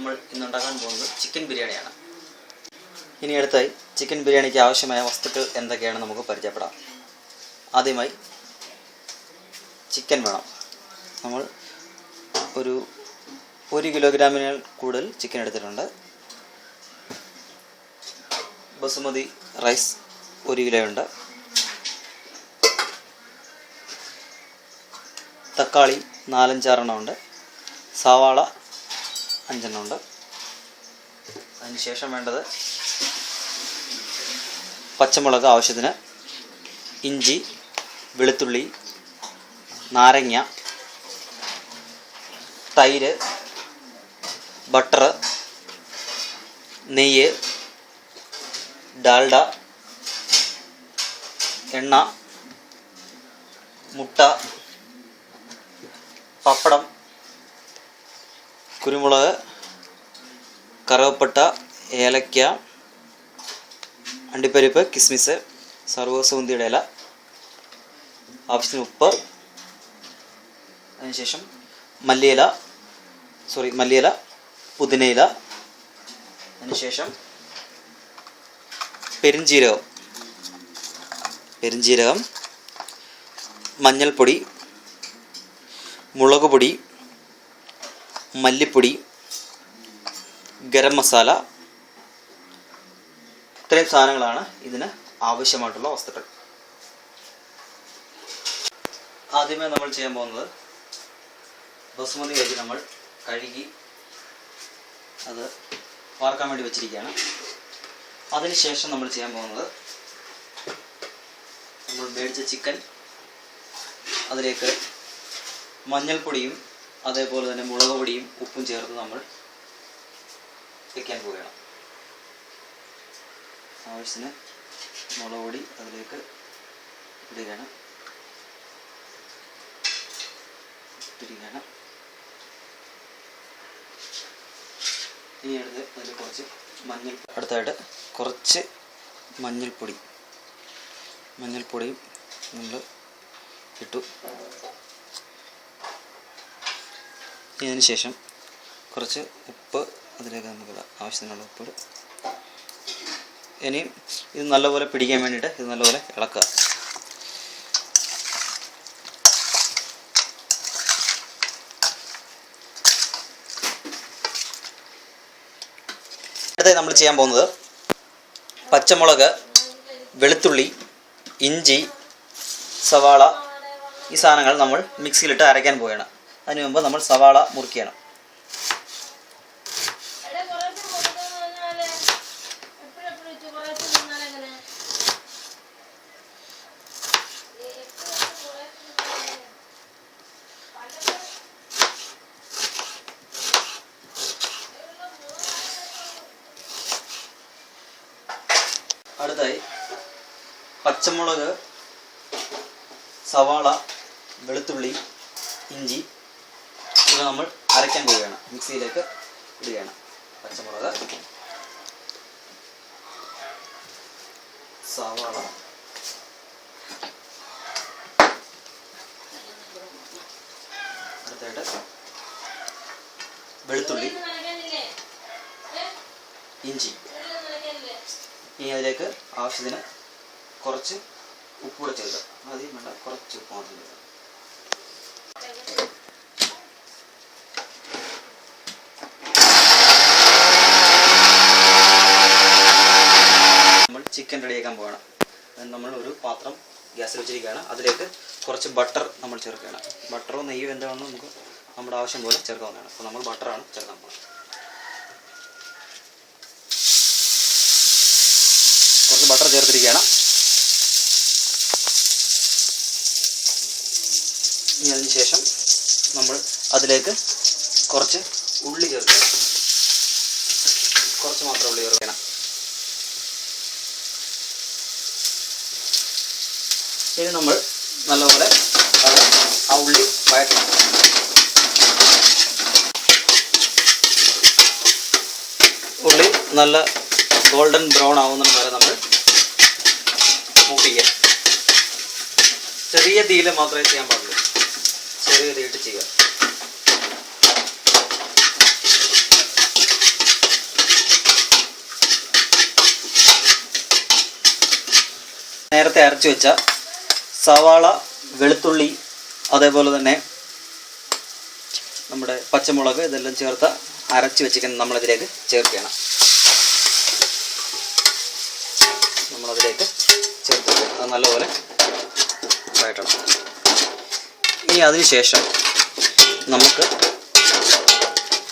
നമ്മൾ ഇന്നുണ്ടാക്കാൻ പോകുന്നത് ചിക്കൻ ബിരിയാണിയാണ്. ഇനി അടുത്തായി ചിക്കൻ ബിരിയാണിക്ക് ആവശ്യമായ വസ്തുക്കൾ എന്തൊക്കെയാണെന്ന് നമുക്ക് പരിചയപ്പെടാം. ആദ്യമായി ചിക്കൻ വേണം. നമ്മൾ ഒരു 1 കിലോഗ്രാമിന് കൂടുതൽ ചിക്കൻ എടുത്തിട്ടുണ്ട്. ബസുമതി റൈസ് 1 കിലോ ഉണ്ട്. തക്കാളി 4-5 ഉണ്ട്. സവാള 5 ഉണ്ട്. അതിനുശേഷം വേണ്ടത് പച്ചമുളക് ആവശ്യത്തിന്, ഇഞ്ചി, വെളുത്തുള്ളി, നാരങ്ങ, തൈര്, ബട്ടർ, നെയ്യ്, ഡാൽഡ, എണ്ണ, മുട്ട, പപ്പടം, കുരുമുളക്, കറുവപ്പട്ട, ഏലക്ക, അണ്ടിപ്പരിപ്പ്, കിസ്മിസ്, സർവ്വസുഗന്ധിയുടെ ഇല, ആവശ്യത്തിന് ഉപ്പ്, അതിനുശേഷം മല്ലിയില, പുതിനയില, അതിനുശേഷം പെരുംജീരകം, മഞ്ഞൾപ്പൊടി, മുളക് പൊടി, മല്ലിപ്പൊടി, ഗരം മസാല. ഇത്രയും സാധനങ്ങളാണ് ഇതിന് ആവശ്യമായിട്ടുള്ള വസ്തുക്കൾ. ആദ്യമേ നമ്മൾ ചെയ്യാൻ പോകുന്നത് ബസുമതി അരി നമ്മൾ കഴുകി അത് വാർക്കാൻ വേണ്ടി വെച്ചിരിക്കുകയാണ്. അതിനുശേഷം നമ്മൾ ചെയ്യാൻ പോകുന്നത് നമ്മൾ മേടിച്ച ചിക്കൻ അതിലേക്ക് മഞ്ഞൾപ്പൊടിയും അതേപോലെ തന്നെ മുളക് പൊടിയും ഉപ്പും ചേർത്ത് നമ്മൾ വയ്ക്കാൻ പോവുകയാണ്. ആവശ്യത്തിന് മുളക് പൊടി അതിലേക്ക് ഇടുകയാണ്. ഇനി അതിൽ അടുത്തായിട്ട് കുറച്ച് മഞ്ഞൾപ്പൊടിയും നമ്മൾ ഇട്ടു. ഇതിന് ശേഷം കുറച്ച് ഉപ്പ് അതിലേക്ക് നമുക്ക് ആവശ്യത്തിനുള്ള ഉപ്പ്. ഇനിയും ഇത് നല്ലപോലെ പിടിക്കാൻ വേണ്ടിയിട്ട് ഇത് നല്ലപോലെ ഇളക്കുക. അടുത്തായി നമ്മൾ ചെയ്യാൻ പോകുന്നത് പച്ചമുളക്, വെളുത്തുള്ളി, ഇഞ്ചി, സവാള ഈ സാധനങ്ങൾ നമ്മൾ മിക്സിയിലിട്ട് അരയ്ക്കാൻ പോവുകയാണ്. അതിനു മുമ്പ് നമ്മൾ സവാള മുറിക്കണം. അടുത്തായി പച്ചമുളക്, സവാള, വെളുത്തുള്ളി, ഇഞ്ചി ഇത് നമ്മൾ അരയ്ക്കാൻ പോവുകയാണ്. മിക്സിയിലേക്ക് ഇടുകയാണ്. പച്ചമുളക്, സവാള, അടുത്തായിട്ട് വെളുത്തുള്ളി, ഇഞ്ചി. ഇനി അതിലേക്ക് ആവശ്യത്തിന് കുറച്ച് ഉപ്പ് കൂടെ ചേർക്കുക. അധികം വേണ്ട, കുറച്ച് ഉപ്പ് മാത്രം ചേർക്കുക. നമ്മൾ ചിക്കൻ റെഡിയാക്കാൻ പോവുകയാണ്. നമ്മൾ ഒരു പാത്രം ഗ്യാസിൽ വെച്ചിരിക്കുകയാണ്. അതിലേക്ക് കുറച്ച് ബട്ടർ നമ്മൾ ചേർക്കുകയാണ്. ബട്ടറോ നെയ്യോ എന്താണെന്ന് നമുക്ക് നമ്മുടെ ആവശ്യം പോലെ ചേർക്കാവുന്നതാണ്. അപ്പോൾ നമ്മൾ ബട്ടറാണ് ചേർക്കാൻ പോകുന്നത്. കുറച്ച് ബട്ടർ ചേർത്തിരിക്കുകയാണ്. ഇനി അതിന് ശേഷം നമ്മൾ അതിലേക്ക് കുറച്ച് ഉള്ളി ചേർക്കുക. കുറച്ച് മാത്രം ഉള്ളി ചേർക്കണം. ഇനി നമ്മൾ നല്ലപോലെ ആ ഉള്ളി വഴറ്റണം. ഉള്ളി നല്ല ഗോൾഡൻ ബ്രൗൺ ആവുന്നത് വരെ നമ്മൾ മൂപ്പിക്കുക. ചെറിയ തീയിൽ മാത്രമേ ചെയ്യാൻ പാടുള്ളൂ. ചെറിയ തീയിട്ട് ചെയ്യുക. നേരത്തെ അരച്ചു വെച്ച സവാള, വെളുത്തുള്ളി, അതേപോലെ തന്നെ നമ്മുടെ പച്ചമുളക് ഇതെല്ലാം ചേർത്ത് അരച്ച് വെച്ചിരിക്കുന്നത് നമ്മളതിലേക്ക് ചേർക്കുകയാണ്. നമ്മളതിലേക്ക് ചേർത്ത് അത് നല്ലപോലെ വഴറ്റണം. ഇനി അതിന് ശേഷം നമുക്ക്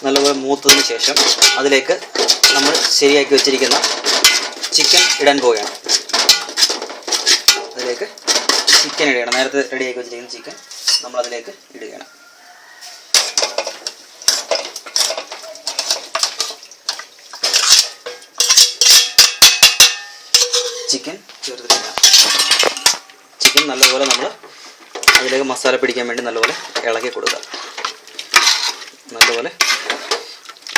നല്ലപോലെ മൂത്തതിന് ശേഷം അതിലേക്ക് നമ്മൾ ശരിയാക്കി വെച്ചിരിക്കുന്ന ചിക്കൻ ഇടാൻ പോവുകയാണ്. അതിലേക്ക് ചിക്കൻ ഇടുകയാണ്. നേരത്തെ റെഡിയാക്കി വെച്ചിരിക്കുന്ന ചിക്കൻ നമ്മളതിലേക്ക് ഇടുകയാണ്. ചിക്കൻ ചേർത്തിരിക്കുകയാണ്. ചിക്കൻ നല്ലപോലെ നമ്മൾ അതിലേക്ക് മസാല പിടിക്കാൻ വേണ്ടി നല്ലപോലെ ഇളക്കി കൊടുക്കുക. നല്ലപോലെ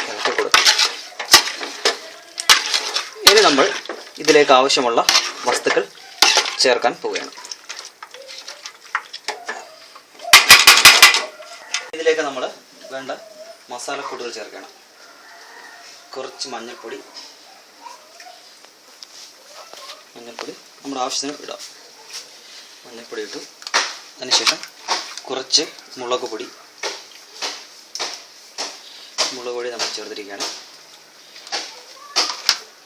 ഇളക്കി കൊടുക്കുക. ഇനി നമ്മൾ ഇതിലേക്ക് ആവശ്യമുള്ള വസ്തുക്കൾ ചേർക്കാൻ പോവുകയാണ്. ഇതിലേക്ക് നമ്മൾ വേണ്ട മസാലക്കൂട്ടുകൾ ചേർക്കണം. കുറച്ച് മഞ്ഞൾപ്പൊടി നമ്മുടെ ആവശ്യത്തിന് ഇടാം. മഞ്ഞൾപ്പൊടി ഇട്ടു. അതിനുശേഷം കുറച്ച് മുളക് പൊടി നമ്മൾ ചേർത്തിരിക്കുകയാണ്.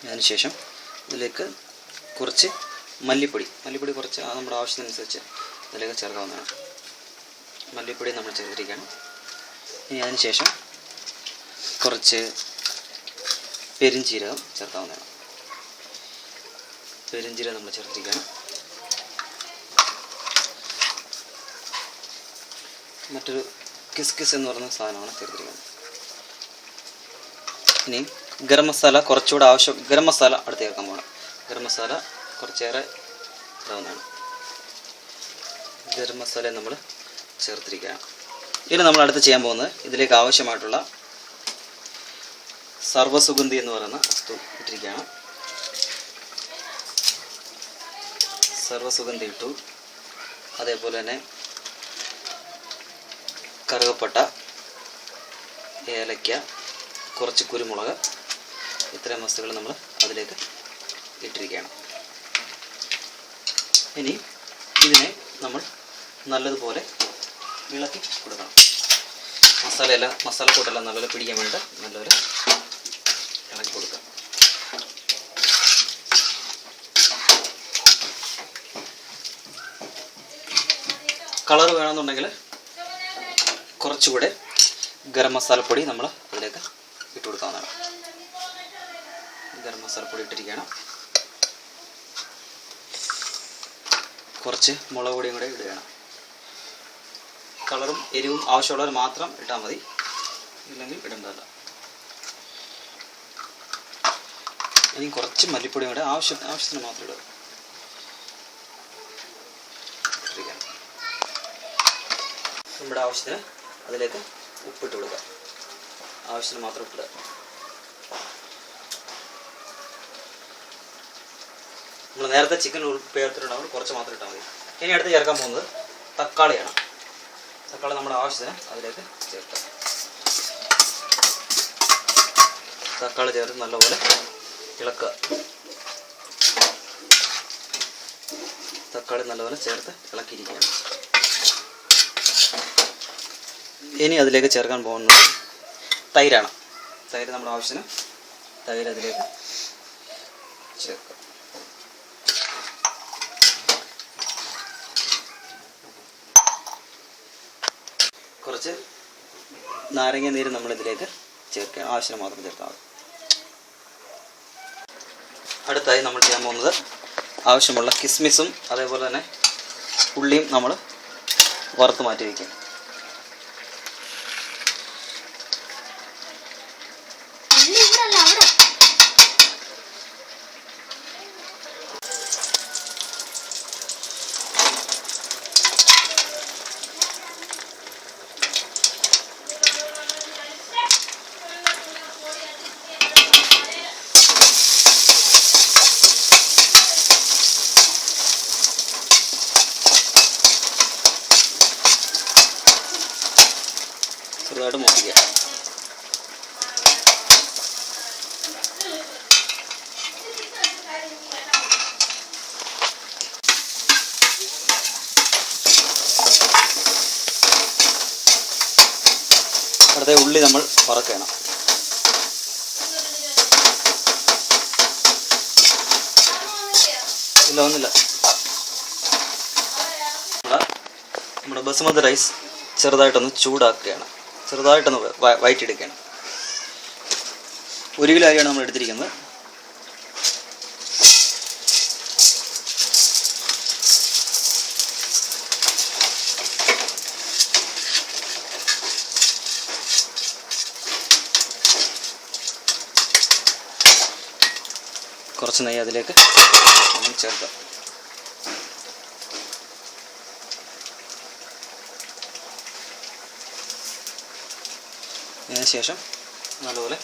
അതിനുശേഷം ഇതിലേക്ക് കുറച്ച് മല്ലിപ്പൊടി കുറച്ച് നമ്മുടെ ആവശ്യത്തിനനുസരിച്ച് ഇതിലേക്ക് ചേർക്കാവുന്നതാണ്. മല്ലിപ്പൊടി നമ്മൾ ചേർത്തിരിക്കുകയാണ്. ഇനി അതിനുശേഷം കുറച്ച് പെരിഞ്ജീരകം ചേർക്കാവുന്നതാണ്. പെരിഞ്ജീരകം നമ്മൾ ചേർത്തിരിക്കുകയാണ്. മറ്റൊരു കിസ്കിസ് എന്ന് പറയുന്ന സാധനമാണ് ചേർത്തിരിക്കുന്നത്. ഇനി ഗരം മസാല കുറച്ചുകൂടെ ഗരം മസാല അടുത്ത് ചേർക്കാൻ പോകണം. ഗരം മസാല കുറച്ചേറെ ഇടാവുന്നതാണ്. ഗരം മസാല നമ്മൾ ചേർത്തിരിക്കുകയാണ്. ഇനി നമ്മൾ അടുത്ത് ചെയ്യാൻ പോകുന്നത് ഇതിലേക്ക് ആവശ്യമായിട്ടുള്ള സർവ്വസുഗന്ധി എന്ന് പറയുന്ന വസ്തു ഇട്ടിരിക്കുകയാണ്. സർവ്വസുഗന്ധി ഇട്ടു. അതേപോലെ തന്നെ കറുകപ്പട്ട, ഏലക്ക, കുറച്ച് കുരുമുളക്, ഇത്രയും വസ്തുക്കൾ നമ്മൾ അതിലേക്ക് ഇട്ടിരിക്കുകയാണ്. ഇനി ഇതിനെ നമ്മൾ നല്ലതുപോലെ ഇളക്കി കൊടുക്കണം. മസാലക്കൂട്ടെല്ലാം നല്ലപോലെ പിടിക്കാൻ വേണ്ടി നല്ലപോലെ ഇളക്കി കൊടുക്കുക. കളർ വേണമെന്നുണ്ടെങ്കിൽ കുറച്ചുകൂടെ ഗരം മസാലപ്പൊടി നമ്മൾ അതിലേക്ക് ഇട്ട് കൊടുക്കാവുന്നതാണ്. ഗരം മസാലപ്പൊടി ഇട്ടിരിക്കുകയാണ്. കുറച്ച് മുളക് പൊടിയും കൂടെ ഇടുകയാണ്. കളറും എരിവും ആവശ്യമുള്ളവർ മാത്രം ഇട്ടാൽ മതി, ഇല്ലെങ്കിൽ ഇടേണ്ടതല്ല. ഇനി കുറച്ച് മല്ലിപ്പൊടിയും കൂടെ ആവശ്യത്തിന് മാത്രം ഇടുക. നമ്മുടെ ആവശ്യത്തിന് അതിലേക്ക് ഉപ്പിട്ട് കൊടുക്കുക. ആവശ്യത്തിന് മാത്രം ഇടുക. നമ്മൾ നേരത്തെ ചിക്കൻ ഉൾപ്പെടുത്തിട്ടുണ്ടാകുമ്പോൾ കുറച്ച് മാത്രം ഇട്ടാൽ മതി. ഇനി അടുത്ത് ചേർക്കാൻ പോകുന്നത് തക്കാളിയാണ്. തക്കാളി നമ്മുടെ ആവശ്യത്തിന് അതിലേക്ക് ചേർക്കാം. തക്കാളി ചേർത്ത് നല്ലപോലെ ഇളക്കുക. തക്കാളി നല്ലപോലെ ചേർത്ത് ഇളക്കിയിരിക്കുകയാണ്. ഇനി അതിലേക്ക് ചേർക്കാൻ പോകുന്നത് തൈരാണ്. തൈര് നമ്മുടെ ആവശ്യത്തിന് തൈര് അതിലേക്ക് ചേർക്കുക. കുറച്ച് നാരങ്ങ നീര് നമ്മളിതിലേക്ക് ചേർക്കുക. ആവശ്യത്തിന് മാത്രം ചേർത്താൽ മതി. അടുത്തായി നമ്മൾ ചെയ്യാൻ പോകുന്നത് ആവശ്യമുള്ള കിസ്മിസും അതേപോലെ തന്നെ ഉള്ളിയും നമ്മൾ വറുത്ത് മാറ്റി വയ്ക്കുക. അതേ ഉള്ളി നമ്മൾ വറക്കണം. ഇല്ല ഒന്നുമില്ല. നമ്മുടെ ബസുമതി റൈസ് ചെറുതായിട്ടൊന്ന് ചൂടാക്കുകയാണ്. ചെറുതായിട്ടൊന്ന് വഴറ്റിയെടുക്കുകയാണ്. 1 കിലോ അരിയാണ് നമ്മൾ എടുത്തിരിക്കുന്നത്. കുറച്ച് നെയ്യ് അതിലേക്ക് നമ്മൾ ചേർക്കാം. അതിന് ശേഷം നല്ലപോലെ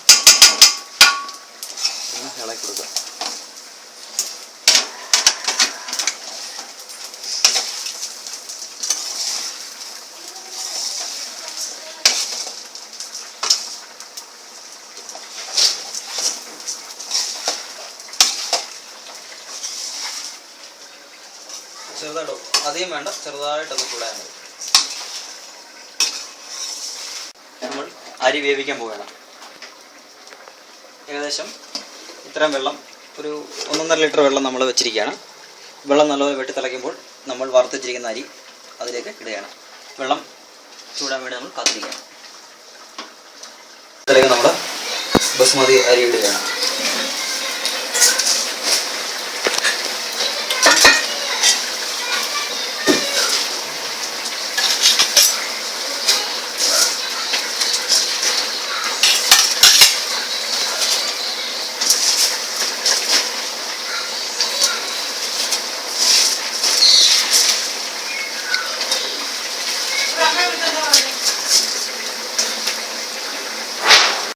ഇളക്കി കൊടുക്കുക. ചെറുതായിട്ടോ അധികം വേണ്ട, ചെറുതായിട്ടൊന്ന് ചൂടായാൽ മതി. നമ്മൾ അരി വേവിക്കാൻ പോവുകയാണ്. ഏകദേശം ഇത്രയും വെള്ളം, ഒരു 1.5 ലിറ്റർ വെള്ളം നമ്മൾ വെച്ചിരിക്കുകയാണ്. വെള്ളം നല്ലപോലെ വെട്ടി തിളയ്ക്കുമ്പോൾ നമ്മൾ വറുത്ത് വെച്ചിരിക്കുന്ന അരി അതിലേക്ക് ഇടുകയാണ്. വെള്ളം ചൂടാൻ വേണ്ടി നമ്മൾ കാത്തിരിക്കുകയാണ്. ഇതിലേക്ക് നമ്മൾ ബസുമതി അരി ഇടുകയാണ്.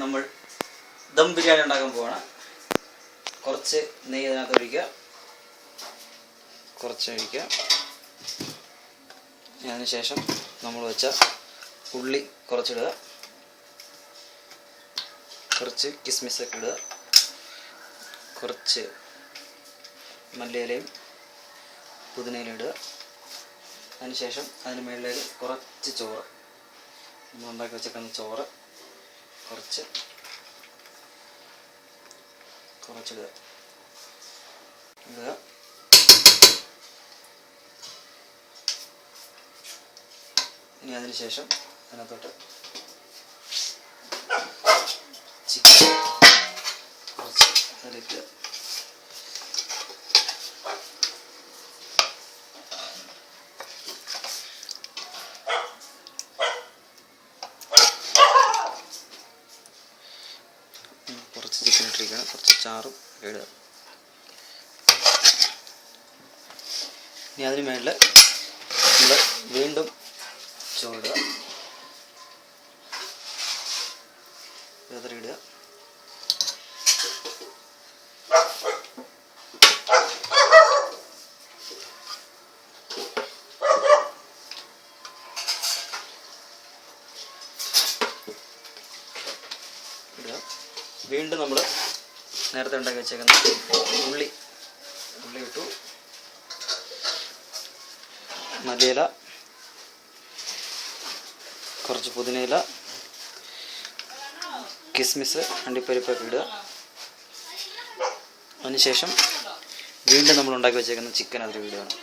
നമ്മൾ ദം ബിരിയാണി ഉണ്ടാക്കാൻ പോവാണ്. കുറച്ച് നെയ്യ് അതിനകത്ത് ഒഴിക്കുക, കുറച്ച് ഒഴിക്കുക. അതിനുശേഷം നമ്മൾ വെച്ച ഉള്ളി കുറച്ചിടുക, കുറച്ച് കിസ്മിസൊക്കെ ഇടുക, കുറച്ച് മല്ലിയിലയും പുതിനയിലും ഇടുക. അതിനുശേഷം അതിന് മുകളിലേക്ക് കുറച്ച് ചോറ്, നമ്മൾ ഉണ്ടാക്കി വെച്ചേക്കുന്ന ചോറ് കുറച്ചിടുക. ഇനി അതിനുശേഷം അതിനകത്തോട്ട് ചിക്കൻ കുറച്ച് അതിലേക്ക് കുറച്ച് ചിക്കൻ ഇട്ടിരിക്കുകയാണ്, കുറച്ച് ചാറും ഇടുക. ഇനി അതിന് മേളിൽ നമ്മൾ വീണ്ടും ചോറിടുക, വെതറിയിടുക. വീണ്ടും നമ്മൾ നേരത്തെ ഉണ്ടാക്കി വെച്ചേക്കുന്ന ഉള്ളി ഇട്ടു, മല്ലിയില, കുറച്ച് പുതിനയില, കിസ്മിസ്, അണ്ടിപ്പരിപ്പൊക്കെ ഇടുക. അതിനുശേഷം വീണ്ടും നമ്മൾ ഉണ്ടാക്കി വെച്ചേക്കുന്ന ചിക്കൻ അതിൽ ഇടുകയാണ്.